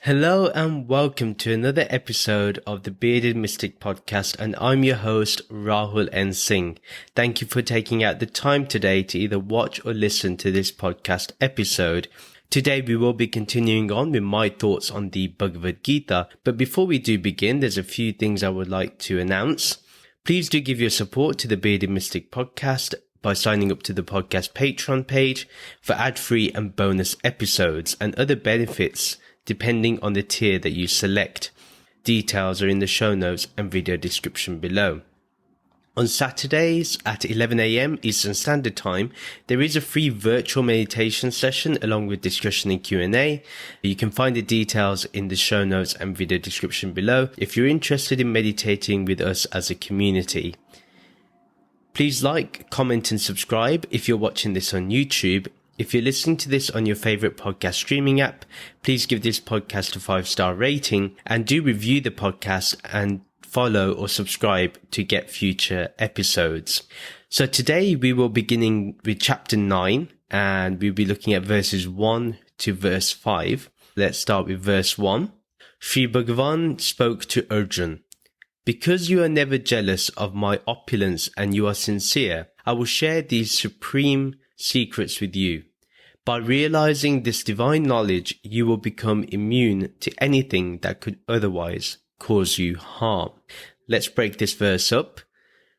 Hello and welcome to another episode of the Bearded Mystic podcast, and I'm your host Rahul N. Singh. Thank you for taking out the time today to either watch or listen to this podcast episode. Today we will be continuing on with my thoughts on the Bhagavad Gita, but before we do begin, there's a few things I would like to announce. Please do give your support to the Bearded Mystic podcast by signing up to the podcast Patreon page for ad-free and bonus episodes and other benefits depending on the tier that you select. Details are in the show notes and video description below. On Saturdays at 11 AM Eastern Standard Time, there is a free virtual meditation session along with discussion and Q&A. You can find the details in the show notes and video description below if you're interested in meditating with us as a community. Please like, comment and subscribe if you're watching this on YouTube. If you're listening to this on your favorite podcast streaming app, please give this podcast a 5-star rating and do review the podcast and follow or subscribe to get future episodes. So today we will be beginning with chapter 9 and we'll be looking at verses 1 to verse 5. Let's start with verse 1. Sri Bhagavan spoke to Arjuna. Because you are never jealous of my opulence and you are sincere, I will share these supreme secrets with you. By realizing this divine knowledge, you will become immune to anything that could otherwise cause you harm. Let's break this verse up.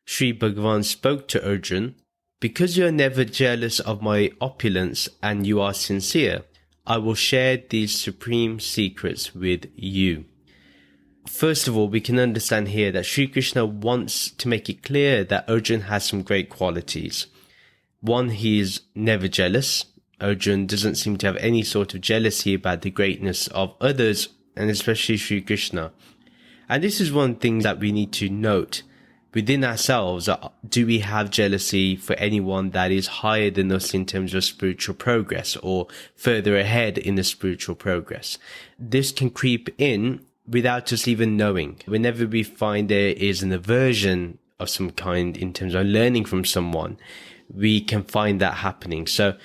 Sri Bhagavan spoke to Arjuna, because you are never jealous of my opulence and you are sincere, I will share these supreme secrets with you. First of all, we can understand here that Sri Krishna wants to make it clear that Arjuna has some great qualities. One, he is never jealous. Arjuna doesn't seem to have any sort of jealousy about the greatness of others, and especially Sri Krishna. And this is one thing that we need to note within ourselves. Do we have jealousy for anyone that is higher than us in terms of spiritual progress or further ahead in the spiritual progress? This can creep in without us even knowing. Whenever we find there is an aversion of some kind in terms of learning from someone, we can find that happening. So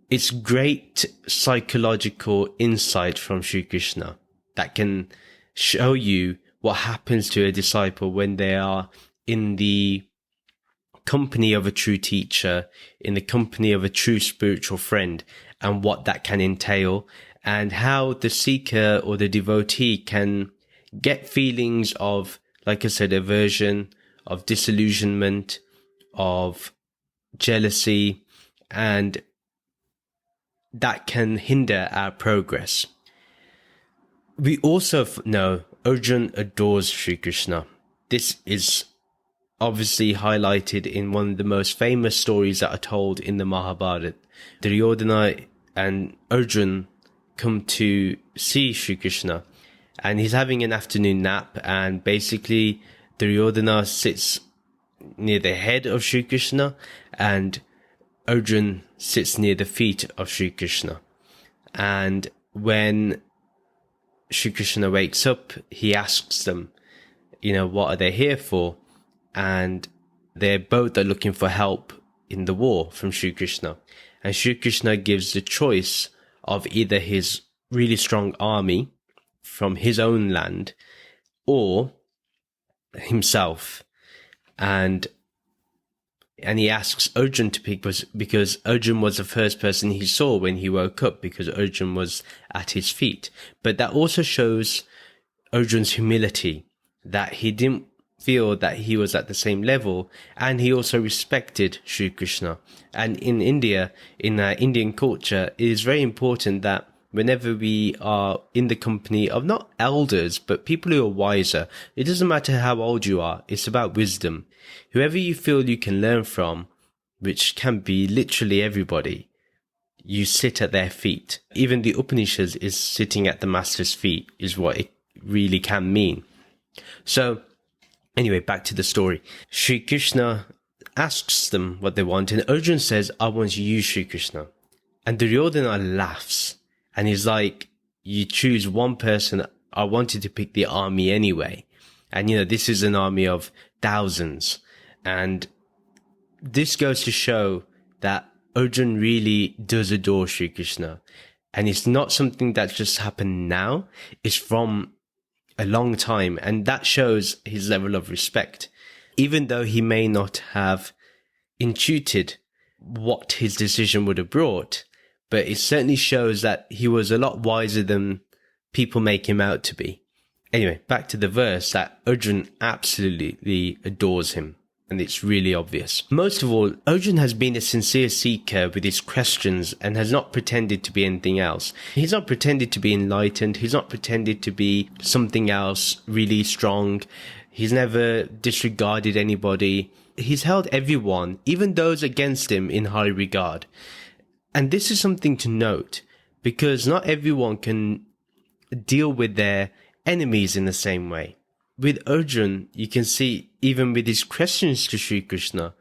it's great psychological insight from Sri Krishna that can show you what happens to a disciple when they are in the company of a true teacher, in the company of a true spiritual friend, and what that can entail, and how the seeker or the devotee can get feelings of, like I said, aversion, of disillusionment, of jealousy, and that can hinder our progress. We also know Arjuna adores Sri Krishna. This is obviously highlighted in one of the most famous stories that are told in the Mahabharata. Duryodhana and Arjuna come to see Sri Krishna and he's having an afternoon nap, and basically Duryodhana sits near the head of Sri Krishna and Arjuna sits near the feet of Sri Krishna. And when Sri Krishna wakes up, he asks them, what are they here for? And they're both looking for help in the war from Sri Krishna. And Sri Krishna gives the choice of either his really strong army from his own land or himself. And he asks Arjuna to pick because Arjuna was the first person he saw when he woke up, because Arjuna was at his feet. But that also shows Arjuna's humility, that he didn't feel that he was at the same level, and he also respected Sri Krishna. And in India, in Indian culture, it is very important that whenever we are in the company of not elders, but people who are wiser, it doesn't matter how old you are, it's about wisdom. Whoever you feel you can learn from, which can be literally everybody, you sit at their feet. Even the Upanishads is sitting at the master's feet, is what it really can mean. So, anyway, back to the story. Sri Krishna asks them what they want, and Arjuna says, I want you, Sri Krishna. And Duryodhana laughs, and he's like, you choose one person, I wanted to pick the army anyway. And, this is an army of thousands. And this goes to show that Arjuna really does adore Sri Krishna. And it's not something that's just happened now. It's from a long time. And that shows his level of respect. Even though he may not have intuited what his decision would have brought, but it certainly shows that he was a lot wiser than people make him out to be. Anyway, back to the verse, that Arjun absolutely adores him. And it's really obvious. Most of all, Arjun has been a sincere seeker with his questions and has not pretended to be anything else. He's not pretended to be enlightened. He's not pretended to be something else really strong. He's never disregarded anybody. He's held everyone, even those against him, in high regard. And this is something to note, because not everyone can deal with their enemies in the same way. With Arjun, you can see, even with his questions to Sri Krishna,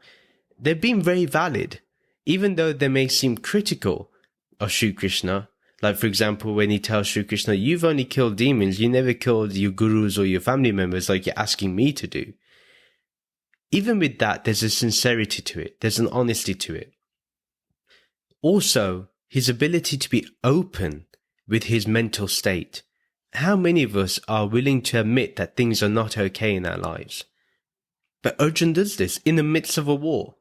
they've been very valid, even though they may seem critical of Sri Krishna. Like, for example, when he tells Sri Krishna, you've only killed demons, you never killed your gurus or your family members like you're asking me to do. Even with that, there's a sincerity to it. There's an honesty to it. Also, his ability to be open with his mental state. How many of us are willing to admit that things are not okay in our lives? But Arjun does this in the midst of a war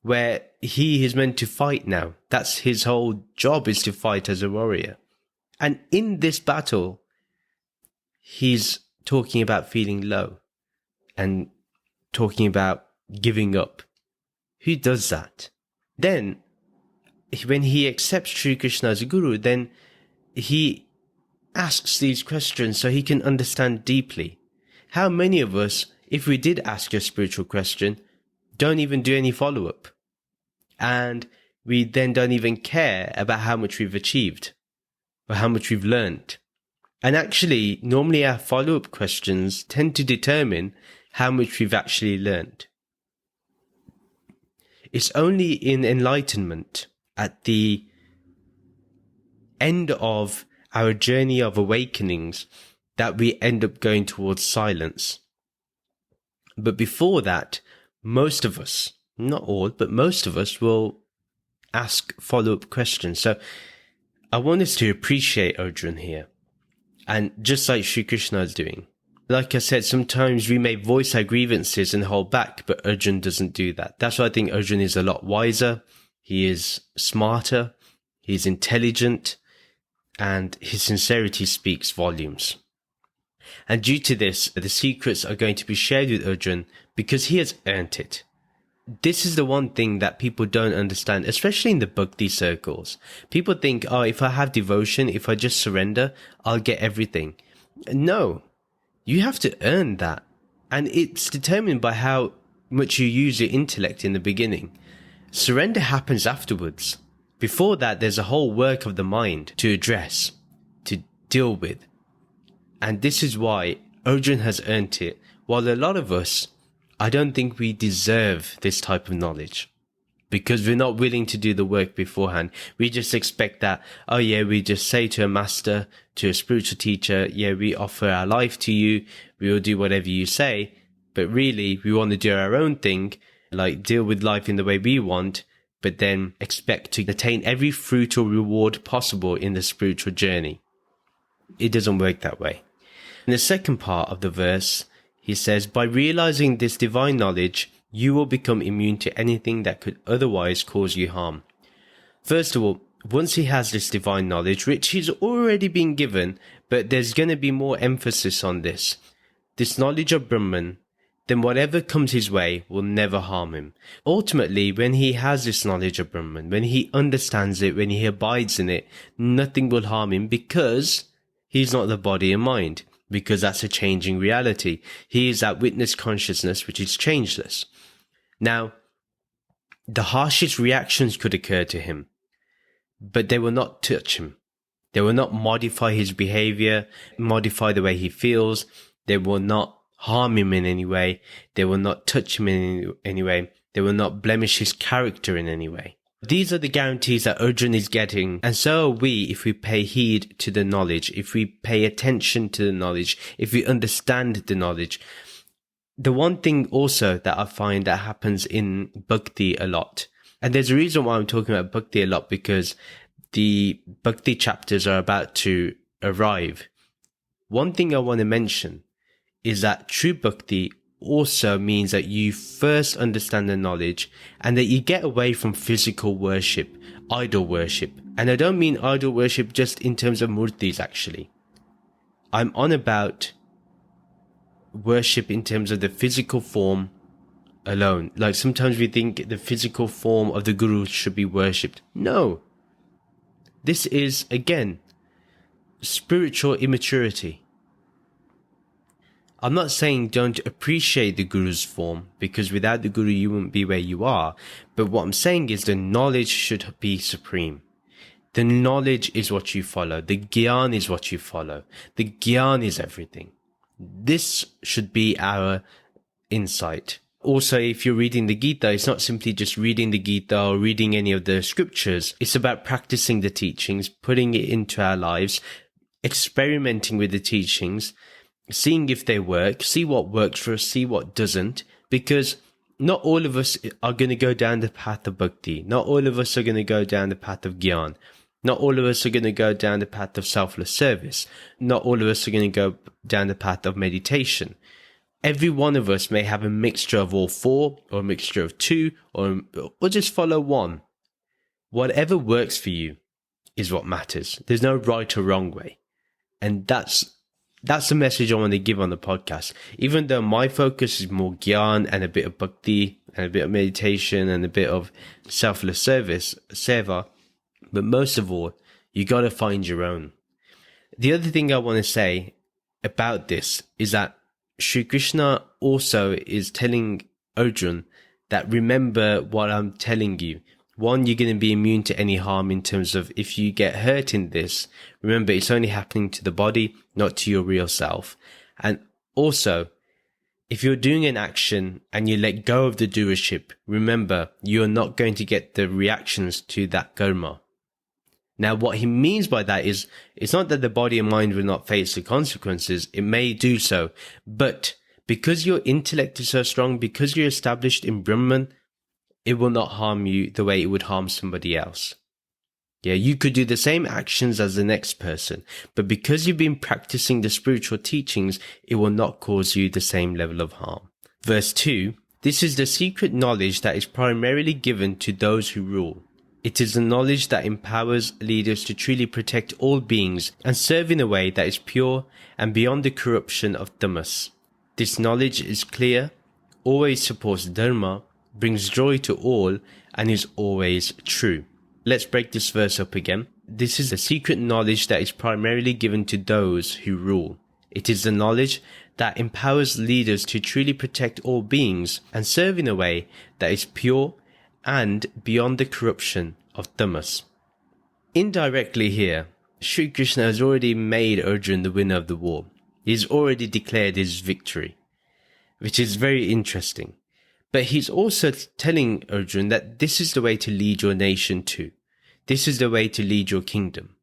where he is meant to fight now. That's his whole job, is to fight as a warrior. And in this battle, he's talking about feeling low and talking about giving up. Who does that? Then, when he accepts Sri Krishna as a guru, then he asks these questions so he can understand deeply. How many of us, if we did ask a spiritual question, don't even do any follow-up? And we then don't even care about how much we've achieved or how much we've learned. And actually, normally our follow-up questions tend to determine how much we've actually learned. It's only in enlightenment, at the end of our journey of awakenings, that we end up going towards silence. But before that, most of us, not all, but most of us will ask follow-up questions. So I want us to appreciate Arjun here. And just like Sri Krishna is doing. Like I said, sometimes we may voice our grievances and hold back, but Arjun doesn't do that. That's why I think Arjun is a lot wiser. He is smarter. He's intelligent. And his sincerity speaks volumes. And due to this, the secrets are going to be shared with Arjun because he has earned it. This is the one thing that people don't understand, especially in the bhakti circles. People think, oh, if I have devotion, if I just surrender, I'll get everything. No, you have to earn that. And it's determined by how much you use your intellect in the beginning. Surrender happens afterwards. Before that, there's a whole work of the mind to address, to deal with. And this is why Arjun has earned it, while a lot of us, I don't think we deserve this type of knowledge. Because we're not willing to do the work beforehand. We just expect that, oh yeah, we just say to a master, to a spiritual teacher, yeah, we offer our life to you, we will do whatever you say. But really, we want to do our own thing, like deal with life in the way we want, but then expect to attain every fruit or reward possible in the spiritual journey. It doesn't work that way. In the second part of the verse, he says, by realizing this divine knowledge, you will become immune to anything that could otherwise cause you harm. First of all, once he has this divine knowledge, which he's already been given, but there's going to be more emphasis on this knowledge of Brahman, then whatever comes his way will never harm him. Ultimately, when he has this knowledge of Brahman, when he understands it, when he abides in it, nothing will harm him because he's not the body and mind, because that's a changing reality. He is that witness consciousness which is changeless. Now, the harshest reactions could occur to him, but they will not touch him. They will not modify his behavior, modify the way he feels. They will not harm him in any way. They will not touch him in any way. They will not blemish his character in any way. These are the guarantees that Arjun is getting, and so are we if we pay heed to the knowledge, if we pay attention to the knowledge, if we understand the knowledge. The one thing also that I find that happens in bhakti a lot, and there's a reason why I'm talking about bhakti a lot, because the Bhakti chapters are about to arrive, one thing I want to mention is that true Bhakti also means that you first understand the knowledge and that you get away from physical worship, idol worship. And I don't mean idol worship just in terms of murtis actually. I'm on about worship in terms of the physical form alone. Like sometimes we think the physical form of the Guru should be worshipped. No. This is, again, spiritual immaturity. I'm not saying don't appreciate the Guru's form, because without the Guru you wouldn't be where you are. But what I'm saying is the knowledge should be supreme. The knowledge is what you follow. The Gyan is what you follow. The Gyan is everything. This should be our insight. Also, if you're reading the Gita, it's not simply just reading the Gita or reading any of the scriptures. It's about practicing the teachings, putting it into our lives, experimenting with the teachings, seeing if they work, see what works for us, see what doesn't, because not all of us are going to go down the path of bhakti. Not all of us are going to go down the path of gyan. Not all of us are going to go down the path of selfless service. Not all of us are going to go down the path of meditation. Every one of us may have a mixture of all four, or a mixture of two, or just follow one. Whatever works for you is what matters. There's no right or wrong way. And that's the message I want to give on the podcast. Even though my focus is more gyan and a bit of bhakti and a bit of meditation and a bit of selfless service, seva, but most of all, you got to find your own. The other thing I want to say about this is that Shri Krishna also is telling Arjun that remember what I'm telling you. One, you're going to be immune to any harm in terms of if you get hurt in this, remember it's only happening to the body, not to your real self. And also, if you're doing an action and you let go of the doership, remember you're not going to get the reactions to that karma. Now, what he means by that is, it's not that the body and mind will not face the consequences. It may do so. But because your intellect is so strong, because you're established in Brahman, it will not harm you the way it would harm somebody else. Yeah, you could do the same actions as the next person, but because you've been practicing the spiritual teachings, it will not cause you the same level of harm. Verse 2, this is the secret knowledge that is primarily given to those who rule. It is the knowledge that empowers leaders to truly protect all beings and serve in a way that is pure and beyond the corruption of tamas. This knowledge is clear, always supports dharma, brings joy to all, and is always true. Let's break this verse up again. This is the secret knowledge that is primarily given to those who rule. It is the knowledge that empowers leaders to truly protect all beings and serve in a way that is pure and beyond the corruption of tamas. Indirectly here, Sri Krishna has already made Arjun the winner of the war. He's already declared his victory, which is very interesting. But he's also telling Arjun that this is the way to lead your nation too. This is the way to lead your kingdom.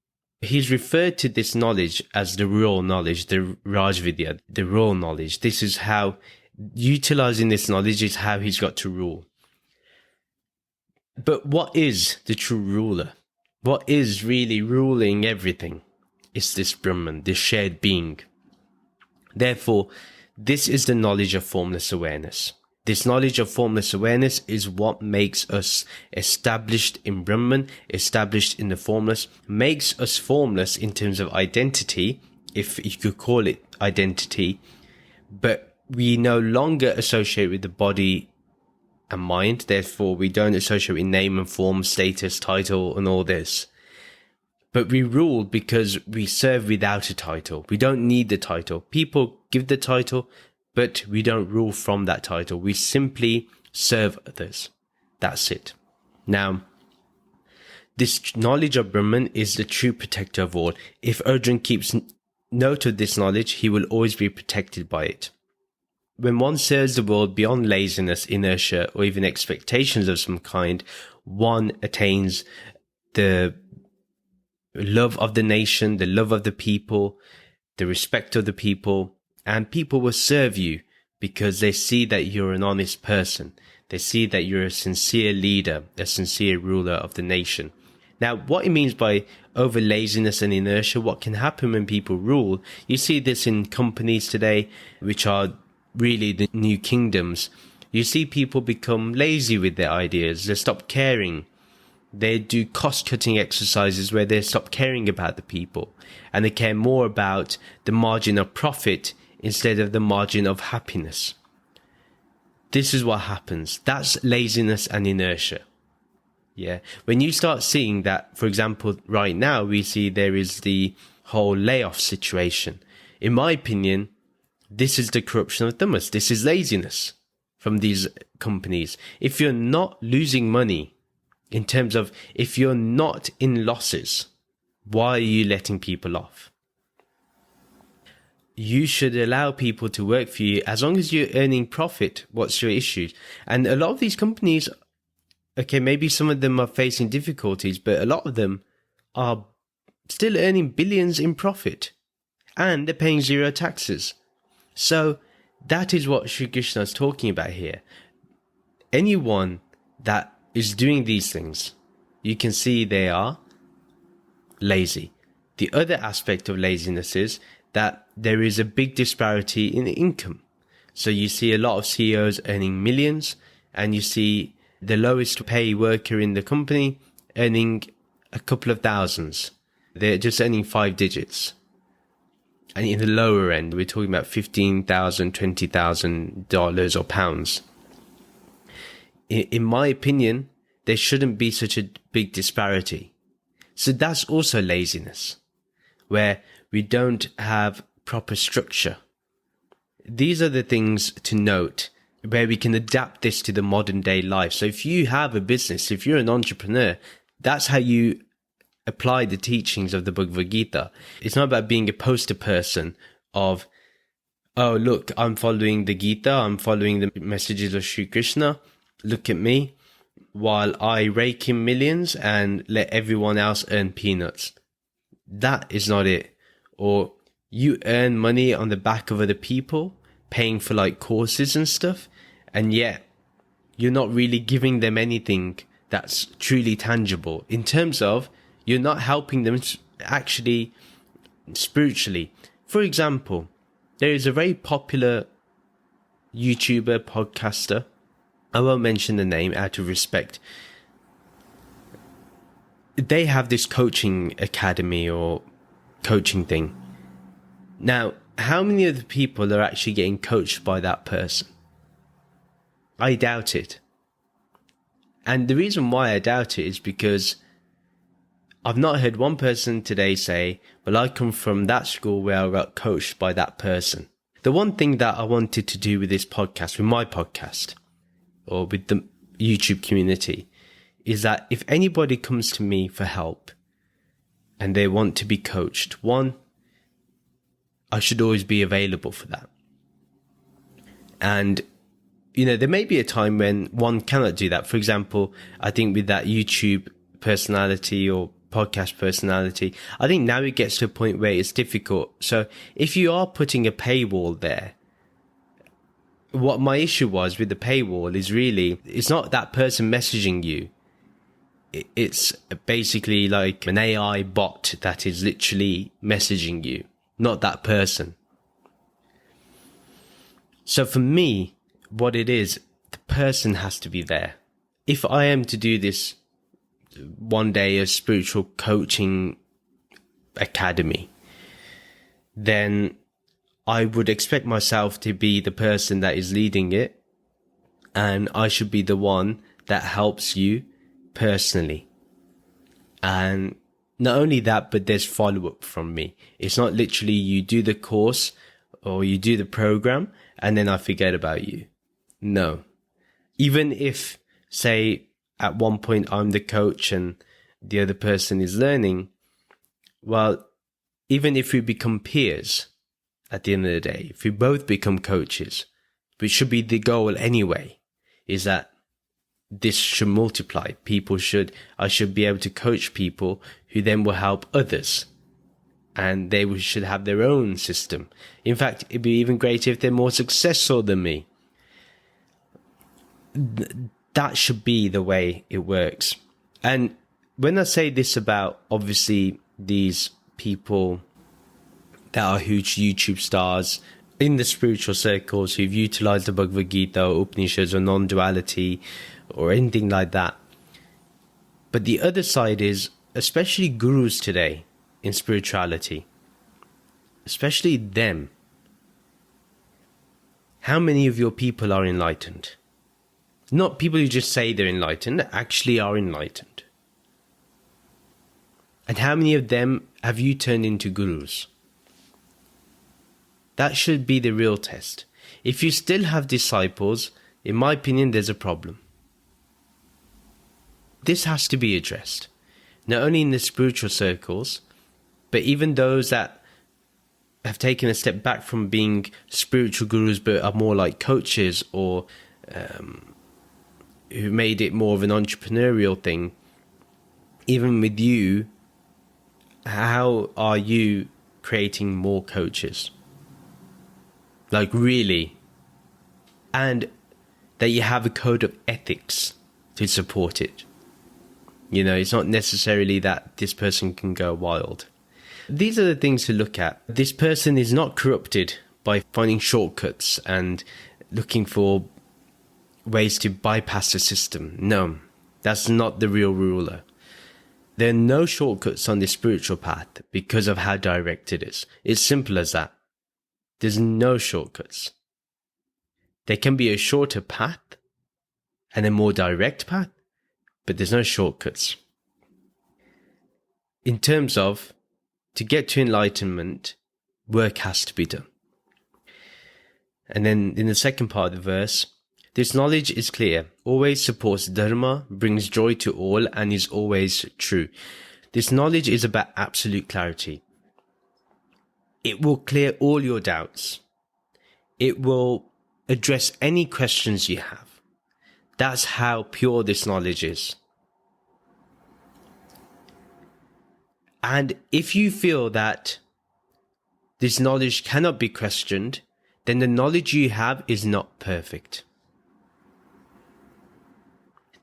He's referred to this knowledge as the raw knowledge, the Rajvidya, the raw knowledge. This is how, utilizing this knowledge is how he's got to rule. But what is the true ruler? What is really ruling everything? It's this Brahman, this shared being. Therefore, this is the knowledge of formless awareness. This knowledge of formless awareness is what makes us established in Brahman, established in the formless, makes us formless in terms of identity, if you could call it identity, but we no longer associate with the body and mind, therefore we don't associate with name and form, status, title and all this. But we rule because we serve without a title. We don't need the title. People give the title, but we don't rule from that title. We simply serve others. That's it. Now, this knowledge of Brahman is the true protector of all. If Arjun keeps note of this knowledge, he will always be protected by it. When one serves the world beyond laziness, inertia, or even expectations of some kind, one attains the love of the nation, the love of the people, the respect of the people, and people will serve you because they see that you're an honest person. They see that you're a sincere leader, a sincere ruler of the nation. Now, what it means by over laziness and inertia, what can happen when people rule, you see this in companies today, which are really the new kingdoms. You see people become lazy with their ideas. They stop caring. They do cost-cutting exercises where they stop caring about the people, and they care more about the margin of profit instead of the margin of happiness. This is what happens. That's laziness and inertia. Yeah. When you start seeing that, for example, right now we see there is the whole layoff situation. In my opinion, this is the corruption of thumbs. This is laziness from these companies. If you're not losing money, in terms of if you're not in losses, why are you letting people off? You should allow people to work for you as long as you're earning profit. What's your issue? And a lot of these companies, okay, maybe some of them are facing difficulties, but a lot of them are still earning billions in profit and they're paying zero taxes. So that is what Sri Krishna is talking about here. Anyone that is doing these things, you can see they are lazy. The other aspect of laziness is that there is a big disparity in income. So you see a lot of CEOs earning millions, and you see the lowest pay worker in the company earning a couple of thousands. They're just earning 5 digits. And in the lower end, we're talking about $15,000, $20,000 or pounds. In my opinion, there shouldn't be such a big disparity. So that's also laziness, where we don't have proper structure. These are the things to note where we can adapt this to the modern day life. So if you have a business, if you're an entrepreneur, that's how you apply the teachings of the Bhagavad Gita. It's not about being a poster person of, oh, look, I'm following the Gita, I'm following the messages of Sri Krishna, look at me, while I rake in millions and let everyone else earn peanuts. That is not it. Or you earn money on the back of other people, paying for like courses and stuff, and yet you're not really giving them anything that's truly tangible in terms of you're not helping them actually spiritually. For example, there is a very popular YouTuber, podcaster. I won't mention the name out of respect. They have this coaching academy or coaching thing. Now, how many of the people are actually getting coached by that person? I doubt it. And the reason why I doubt it is because I've not heard one person today say, well, I come from that school where I got coached by that person. The one thing that I wanted to do with this podcast, with my podcast, or with the YouTube community, is that if anybody comes to me for help and they want to be coached, one, I should always be available for that. And, you know, there may be a time when one cannot do that. For example, I think with that YouTube personality or podcast personality, I think now it gets to a point where it's difficult. So if you are putting a paywall there, what my issue was with the paywall is really, it's not that person messaging you. It's basically like an AI bot that is literally messaging you, not that person. So for me, what it is, the person has to be there. If I am to do this one day, a spiritual coaching academy, then I would expect myself to be the person that is leading it, and I should be the one that helps you personally. And not only that, but there's follow-up from me. It's not literally you do the course or you do the program and then I forget about you. No. Even if, say, at one point I'm the coach and the other person is learning, well, even if we become peers, at the end of the day, if we both become coaches, which should be the goal anyway, is that this should multiply. I should be able to coach people who then will help others. And they should have their own system. In fact, it'd be even greater if they're more successful than me. That should be the way it works. And when I say this about, obviously, these people that are huge YouTube stars in the spiritual circles who've utilized the Bhagavad Gita or Upanishads or non-duality or anything like that. But the other side is, especially gurus today in spirituality, especially them, how many of your people are enlightened? Not people who just say they're enlightened, actually are enlightened. And how many of them have you turned into gurus? That should be the real test. If you still have disciples, in my opinion, there's a problem. This has to be addressed, not only in the spiritual circles, but even those that have taken a step back from being spiritual gurus but are more like coaches, or who made it more of an entrepreneurial thing. Even with you, how are you creating more coaches? Like, really? And that you have a code of ethics to support it. You know, it's not necessarily that this person can go wild. These are the things to look at. This person is not corrupted by finding shortcuts and looking for ways to bypass the system. No, that's not the real ruler. There are no shortcuts on the spiritual path because of how direct it is. It's simple as that. There's no shortcuts. There can be a shorter path and a more direct path, but there's no shortcuts. In terms of, to get to enlightenment, work has to be done. And then in the second part of the verse, this knowledge is clear, always supports dharma, brings joy to all, and is always true. This knowledge is about absolute clarity. It will clear all your doubts. It will address any questions you have. That's how pure this knowledge is. And if you feel that this knowledge cannot be questioned, then the knowledge you have is not perfect.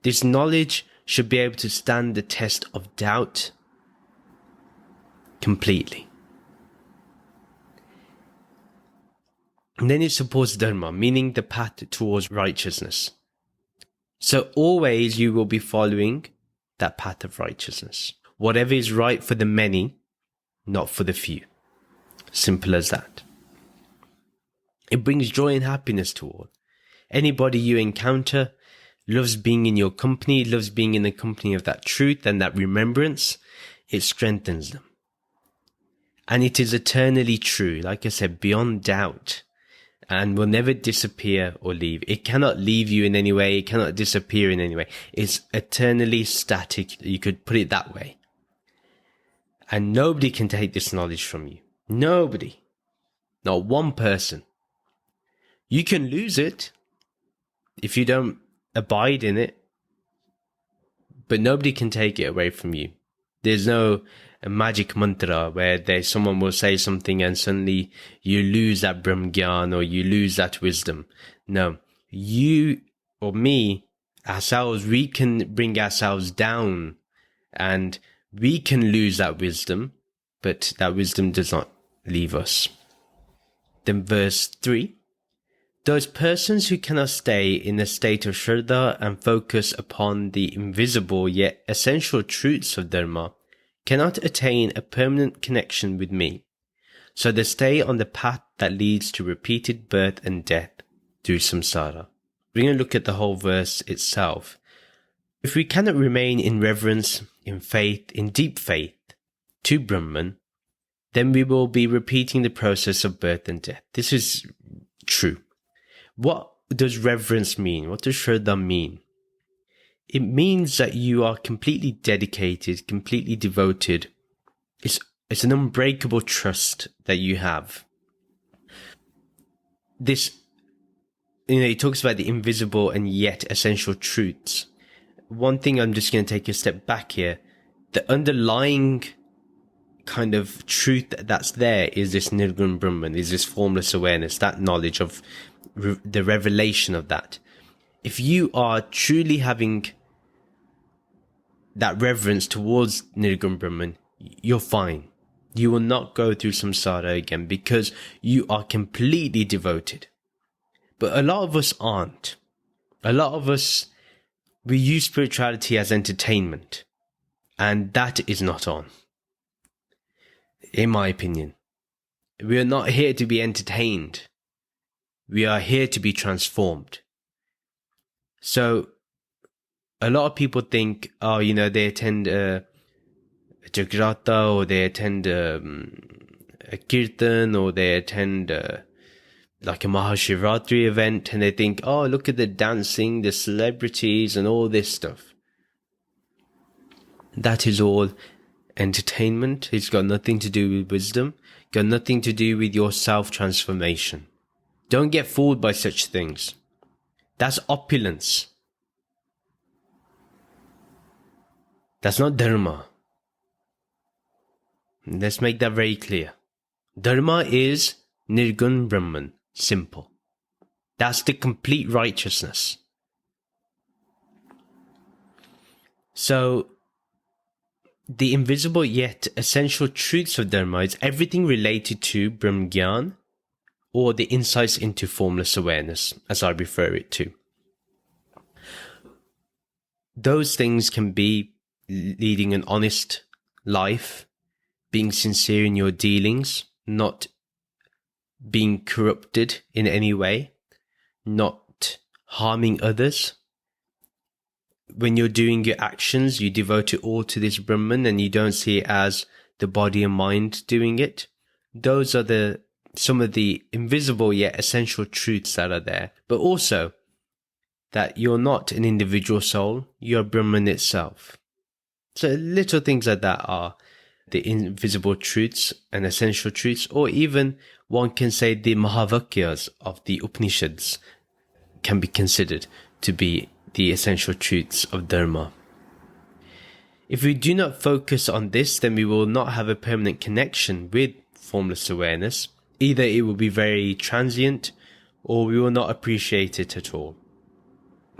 This knowledge should be able to stand the test of doubt completely. And then it supports dharma, meaning the path towards righteousness. So always you will be following that path of righteousness. Whatever is right for the many, not for the few. Simple as that. It brings joy and happiness to all. Anybody you encounter loves being in your company, loves being in the company of that truth and that remembrance. It strengthens them. And it is eternally true, like I said, beyond doubt, and will never disappear or leave. It cannot leave you in any way. It cannot disappear in any way. It's eternally static. You could put it that way. And nobody can take this knowledge from you. Nobody. Not one person. You can lose it if you don't abide in it, but nobody can take it away from you. There's no magic mantra where someone will say something and suddenly you lose that Brahm Gyan or you lose that wisdom. No, you or me, ourselves, we can bring ourselves down and we can lose that wisdom, but that wisdom does not leave us. Then verse 3. Those persons who cannot stay in a state of Shraddha and focus upon the invisible yet essential truths of Dharma cannot attain a permanent connection with me. So they stay on the path that leads to repeated birth and death through samsara. We're going to look at the whole verse itself. If we cannot remain in reverence, in faith, in deep faith to Brahman, then we will be repeating the process of birth and death. This is true. What does reverence mean? What does Shraddha mean? It means that you are completely dedicated, completely devoted. It's an unbreakable trust that you have. This, it talks about the invisible and yet essential truths. One thing I'm just going to take a step back here. The underlying kind of truth that's there is this Nirgun Brahman, is this formless awareness, that knowledge of the revelation of that. If you are truly having that reverence towards Nirgun Brahman, you're fine. You will not go through samsara again because you are completely devoted. But a lot of us aren't. A lot of us, we use spirituality as entertainment, and that is not on. In my opinion, we are not here to be entertained. We are here to be transformed. So, a lot of people think, they attend a Jagrata, or they attend a Kirtan, or they attend like a Mahashivratri event, and they think, oh, look at the dancing, the celebrities, and all this stuff. That is all entertainment. It's got nothing to do with wisdom, got nothing to do with your self-transformation. Don't get fooled by such things. That's opulence. That's not dharma. Let's make that very clear. Dharma is Nirgun Brahman. Simple. That's the complete righteousness. So, the invisible yet essential truths of Dharma is everything related to Brahmgyan, or the insights into formless awareness, as I refer it to. Those things can be leading an honest life, being sincere in your dealings, not being corrupted in any way, not harming others. When you're doing your actions, you devote it all to this Brahman and you don't see it as the body and mind doing it. Those are some of the invisible yet essential truths that are there. But also that you're not an individual soul, you're Brahman itself. So little things like that are the invisible truths and essential truths, or even one can say the Mahavakyas of the Upanishads can be considered to be the essential truths of Dharma. If we do not focus on this, then we will not have a permanent connection with formless awareness. Either it will be very transient, or we will not appreciate it at all.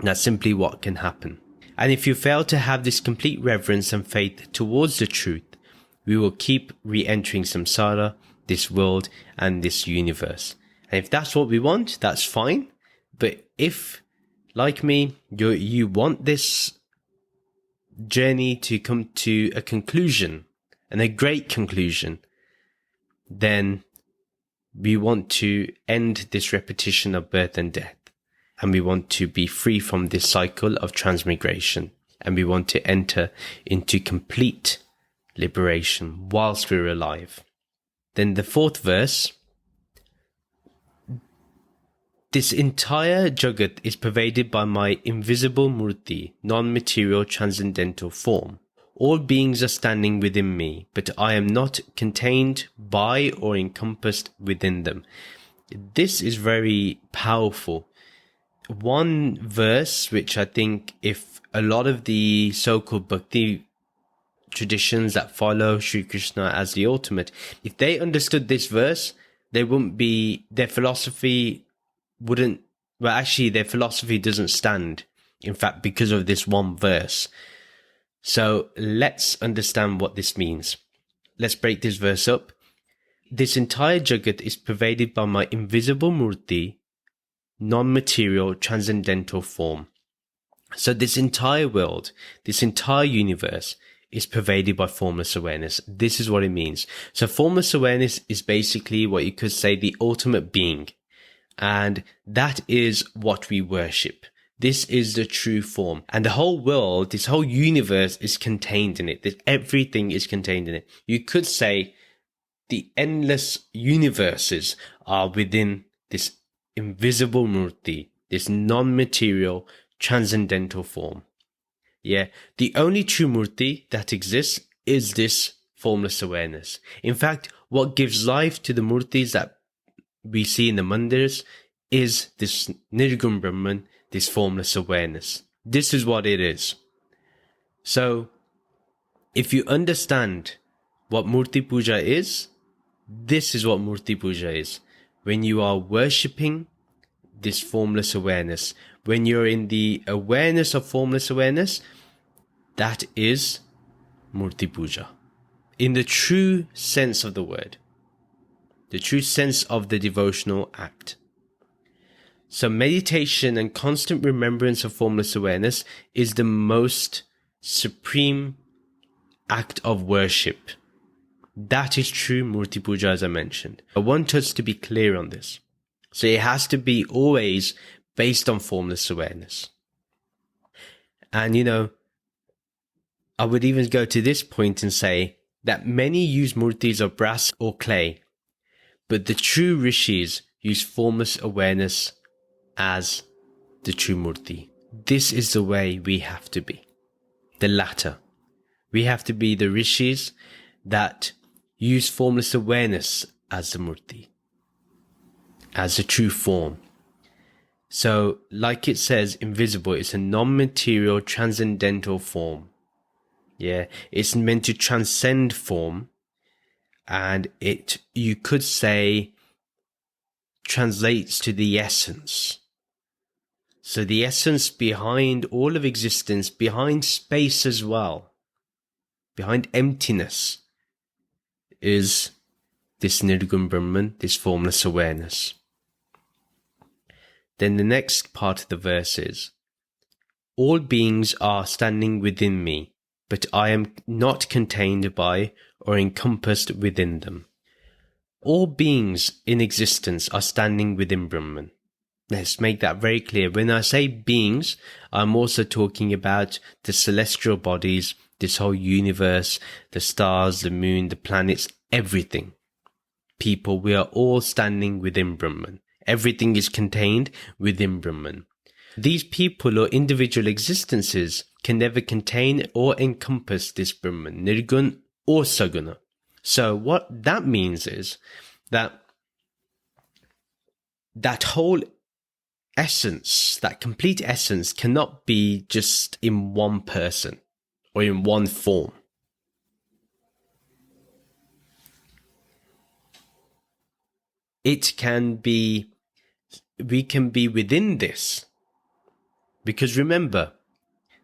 That's simply what can happen. And if you fail to have this complete reverence and faith towards the truth, we will keep re-entering samsara, this world, and this universe. And if that's what we want, that's fine. But if, like me, you want this journey to come to a conclusion, and a great conclusion, then we want to end this repetition of birth and death. And we want to be free from this cycle of transmigration. And we want to enter into complete liberation whilst we're alive. Then the fourth verse. This entire Jagat is pervaded by my invisible murti, non-material transcendental form. All beings are standing within me, but I am not contained by or encompassed within them. This is very powerful. One verse which I think if a lot of the so-called bhakti traditions that follow Sri Krishna as the ultimate, if they understood this verse, their philosophy doesn't stand, in fact, because of this one verse. So let's understand what this means. Let's break this verse up. This entire Jagat is pervaded by my invisible murti, non-material transcendental form. So this entire world, this entire universe is pervaded by formless awareness. This is what it means. So formless awareness is basically what you could say the ultimate being. And that is what we worship. This is the true form. And the whole world, this whole universe is contained in it. Everything is contained in it. You could say the endless universes are within this invisible murti, this non-material transcendental form. Yeah, the only true murti that exists is this formless awareness. In fact, what gives life to the murtis that we see in the mandirs is this Nirgun Brahman, this formless awareness. This is what it is. So, if you understand what Murti Puja is, this is what Murti Puja is. When you are worshipping this formless awareness, when you're in the awareness of formless awareness, That is Murti Puja. In the true sense of the word. The true sense of the devotional act. So meditation and constant remembrance of formless awareness is the most supreme act of worship. That is true Murti Puja, as I mentioned. I want us to be clear on this. So it has to be always based on formless awareness. And I would even go to this point and say that many use murtis of brass or clay, but the true rishis use formless awareness as the true murti. This is the way we have to be. The latter. We have to be the rishis that use formless awareness as the murti, as a true form. So, like it says, invisible, it's a non-material transcendental form. Yeah, it's meant to transcend form, and it, you could say, translates to the essence. So the essence behind all of existence, behind space as well, behind emptiness, is this Nirgun Brahman, this formless awareness. Then the next part of the verse is, all beings are standing within me, but I am not contained by or encompassed within them. All beings in existence are standing within Brahman. Let's make that very clear. When I say beings, I'm also talking about the celestial bodies, this whole universe, the stars, the moon, the planets, everything. People, we are all standing within Brahman. Everything is contained within Brahman. These people or individual existences can never contain or encompass this Brahman, Nirgun or Saguna. So what that means is that whole essence, that complete essence, cannot be just in one person or in one form. It can be, we can be within this. Because remember,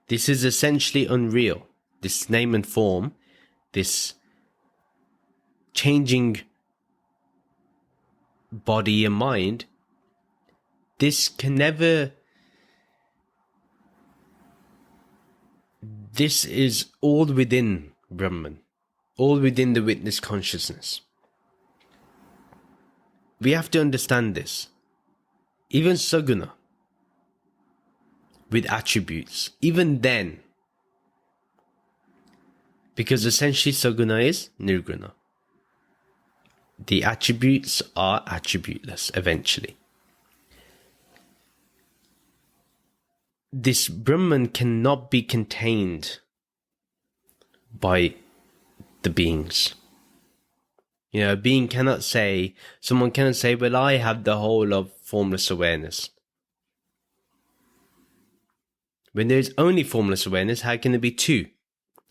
this is essentially unreal. This name and form, this changing body and mind, this can never, this is all within Brahman, all within the witness consciousness. We have to understand this. Even Saguna, with attributes, even then, because essentially Saguna is Nirguna. The attributes are attributeless eventually. This Brahman cannot be contained by the beings. A being cannot say, someone cannot say, well, I have the whole of formless awareness. When there is only formless awareness, how can there be two?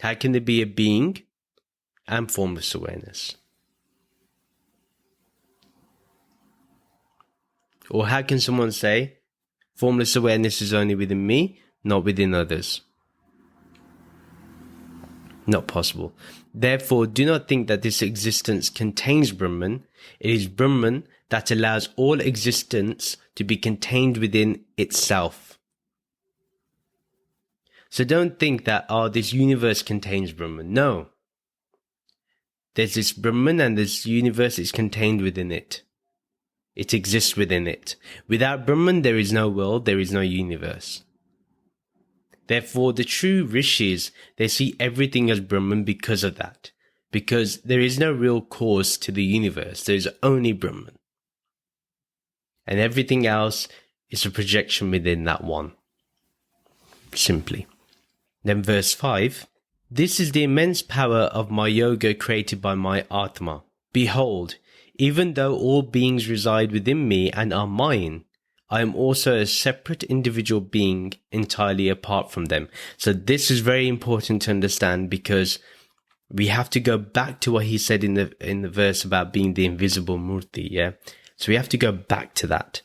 How can there be a being and formless awareness? Or how can someone say, formless awareness is only within me, not within others? Not possible. Therefore, do not think that this existence contains Brahman. It is Brahman that allows all existence to be contained within itself. So don't think that, this universe contains Brahman. No. There's this Brahman and this universe is contained within it. It exists within it. Without Brahman, there is no world, there is no universe. Therefore, the true rishis, they see everything as Brahman because of that. Because there is no real cause to the universe. There is only Brahman. And everything else is a projection within that one. Simply. Then verse 5. This is the immense power of my yoga created by my Atma. Behold, even though all beings reside within me and are mine, I am also a separate individual being entirely apart from them. So this is very important to understand, because we have to go back to what he said in the verse about being the invisible murti, yeah? So we have to go back to that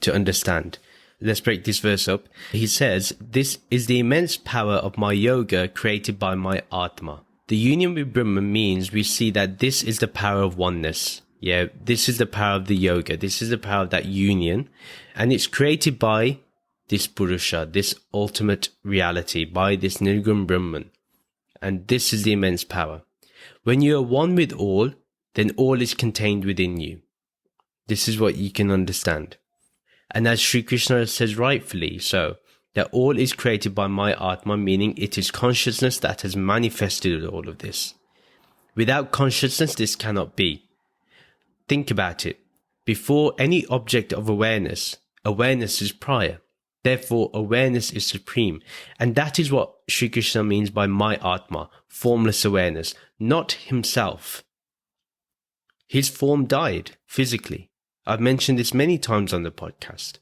to understand. Let's break this verse up. He says, this is the immense power of my yoga created by my Atma. The union with Brahman means we see that this is the power of oneness. Yeah, this is the power of the yoga. This is the power of that union. And it's created by this Purusha, this ultimate reality, by this Nirgun Brahman. And this is the immense power. When you are one with all, then all is contained within you. This is what you can understand. And as Sri Krishna says rightfully so, that all is created by my Atma, meaning it is consciousness that has manifested all of this. Without consciousness, this cannot be. Think about it. Before any object of awareness, awareness is prior. Therefore, awareness is supreme. And that is what Sri Krishna means by my Atma, formless awareness, not himself. His form died physically. I've mentioned this many times on the podcast.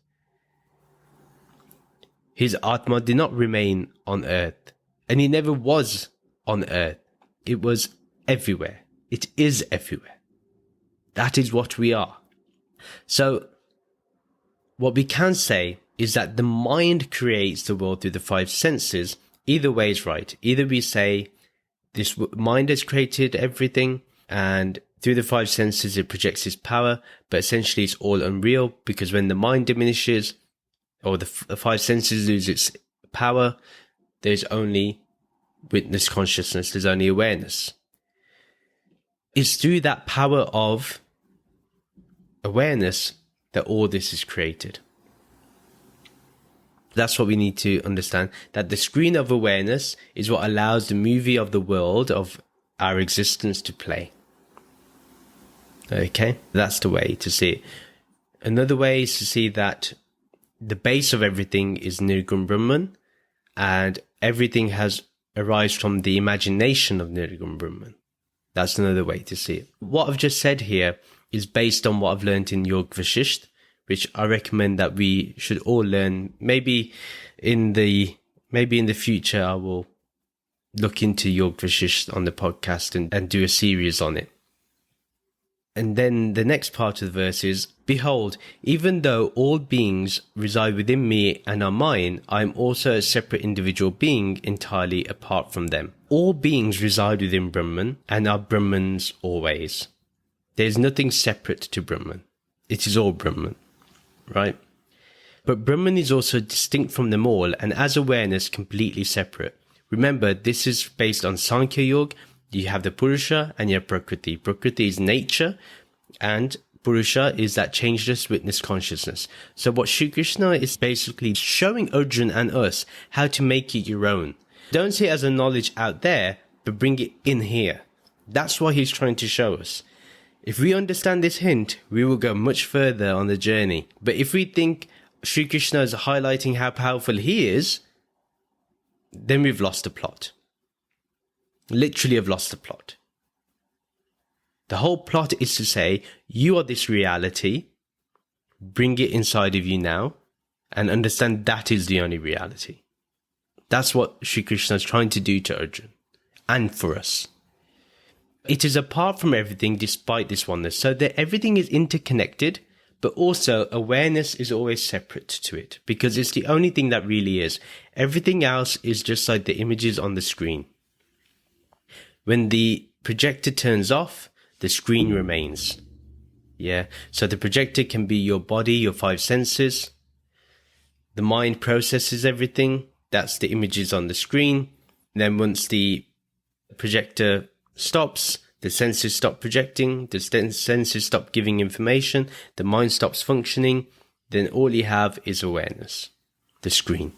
His Atma did not remain on earth, and he never was on earth. It was everywhere. It is everywhere. That is what we are. So, what we can say is that the mind creates the world through the five senses. Either way is right. Either we say this mind has created everything, and through the five senses it projects its power, but essentially it's all unreal, because when the mind diminishes, or the five senses lose its power, there's only witness consciousness, there's only awareness. It's through that power of awareness that all this is created. That's what we need to understand, that the screen of awareness is what allows the movie of the world of our existence to play. Okay, that's the way to see it. Another way is to see that the base of everything is Nirgun Brahman, and everything has arisen from the imagination of Nirgun Brahman. That's another way to see it. What I've just said here is based on what I've learned in Yog Vashisht, which I recommend that we should all learn. Maybe in the future I will look into Yog Vashisht on the podcast and do a series on it. And then the next part of the verse is, behold, even though all beings reside within me and are mine, I am also a separate individual being entirely apart from them. All beings reside within Brahman and are Brahmans always. There is nothing separate to Brahman. It is all Brahman, right? But Brahman is also distinct from them all, and as awareness completely separate. Remember, this is based on Sankhya Yoga. You have the Purusha and you have Prakriti. Prakriti is nature, and Purusha is that changeless witness consciousness. So what Shri Krishna is basically showing Arjuna and us how to make it your own. Don't see it as a knowledge out there, but bring it in here. That's what he's trying to show us. If we understand this hint, we will go much further on the journey. But if we think Shri Krishna is highlighting how powerful he is, then we've lost the plot. Literally have lost the plot. The whole plot is to say, you are this reality, bring it inside of you now, and understand that is the only reality. That's what Shri Krishna is trying to do to Arjuna, and for us. It is apart from everything despite this oneness, so that everything is interconnected, but also awareness is always separate to it, because it's the only thing that really is. Everything else is just like the images on the screen. When the projector turns off, the screen remains. Yeah, so the projector can be your body, your five senses. The mind processes everything. That's the images on the screen. Then once the projector stops, the senses stop projecting, the senses stop giving information, the mind stops functioning, then all you have is awareness, the screen.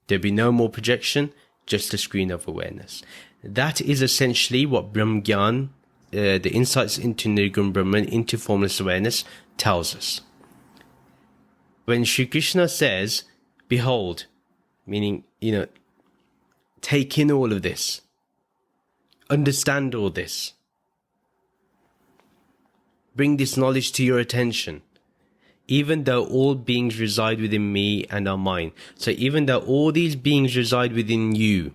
There'll be no more projection, just a screen of awareness. That is essentially what Brahm Gyan, the insights into Nirgun Brahman, into formless awareness, tells us. When Shri Krishna says, behold, meaning, take in all of this, understand all this, bring this knowledge to your attention, even though all beings reside within me and are mine. So even though all these beings reside within you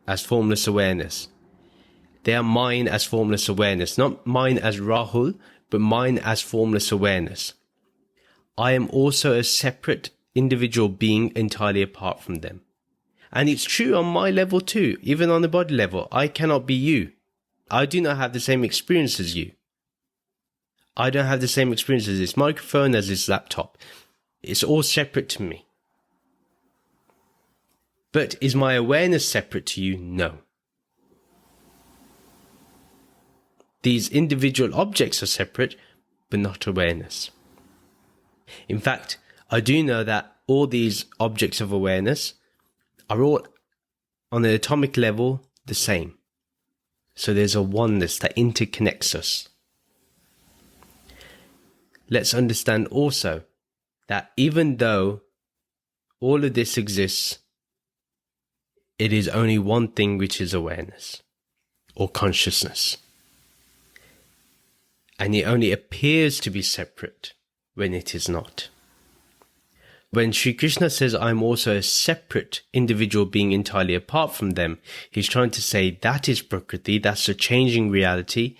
as formless awareness, they are mine as formless awareness, not mine as Rahul, but mine as formless awareness. I am also a separate individual being entirely apart from them. And it's true on my level too, even on the body level. I cannot be you. I do not have the same experience as you. I don't have the same experience as this microphone, as this laptop. It's all separate to me. But is my awareness separate to you? No. These individual objects are separate, but not awareness. In fact, I do know that all these objects of awareness are all on an atomic level the same. So there's a oneness that interconnects us. Let's understand also that even though all of this exists, it is only one thing, which is awareness or consciousness. And it only appears to be separate when it is not. When Sri Krishna says, I'm also a separate individual being entirely apart from them, he's trying to say that is Prakriti, that's a changing reality.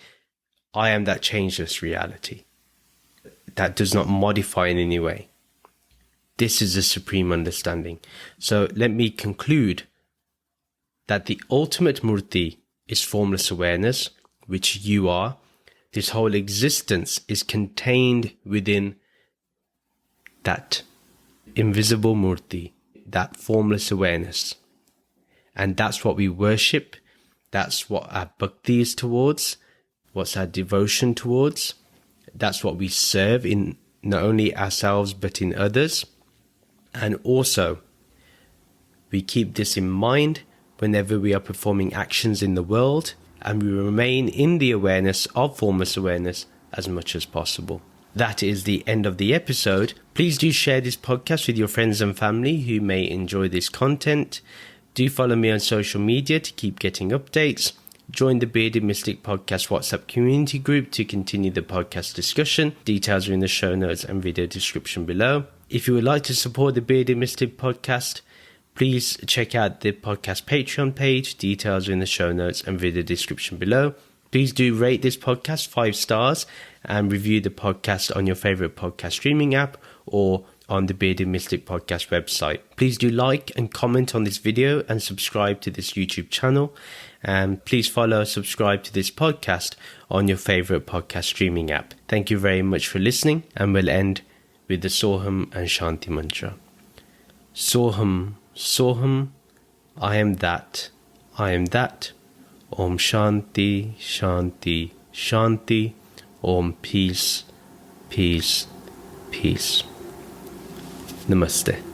I am that changeless reality. That does not modify in any way. This is the supreme understanding. So let me conclude that the ultimate Murti is formless awareness, which you are. This whole existence is contained within that invisible Murti, that formless awareness. And that's what we worship. That's what our bhakti is towards. What's our devotion towards. That's what we serve in not only ourselves but in others. And also, we keep this in mind whenever we are performing actions in the world, and we remain in the awareness of formless awareness as much as possible. That is the end of the episode. Please do share this podcast with your friends and family who may enjoy this content. Do follow me on social media to keep getting updates. Join the Bearded Mystic Podcast WhatsApp community group to continue the podcast discussion. Details are in the show notes and video description below. If you would like to support the Bearded Mystic Podcast, please check out the podcast Patreon page. Details are in the show notes and video description below. Please do rate this podcast 5 stars and review the podcast on your favorite podcast streaming app or on the Bearded Mystic Podcast website. Please do like and comment on this video and subscribe to this YouTube channel. And please follow, subscribe to this podcast on your favorite podcast streaming app. Thank you very much for listening, and we'll end with the Soham and Shanti mantra. Soham, Soham, I am that, I am that. Om Shanti, Shanti, Shanti. Om Peace, Peace, Peace. Namaste.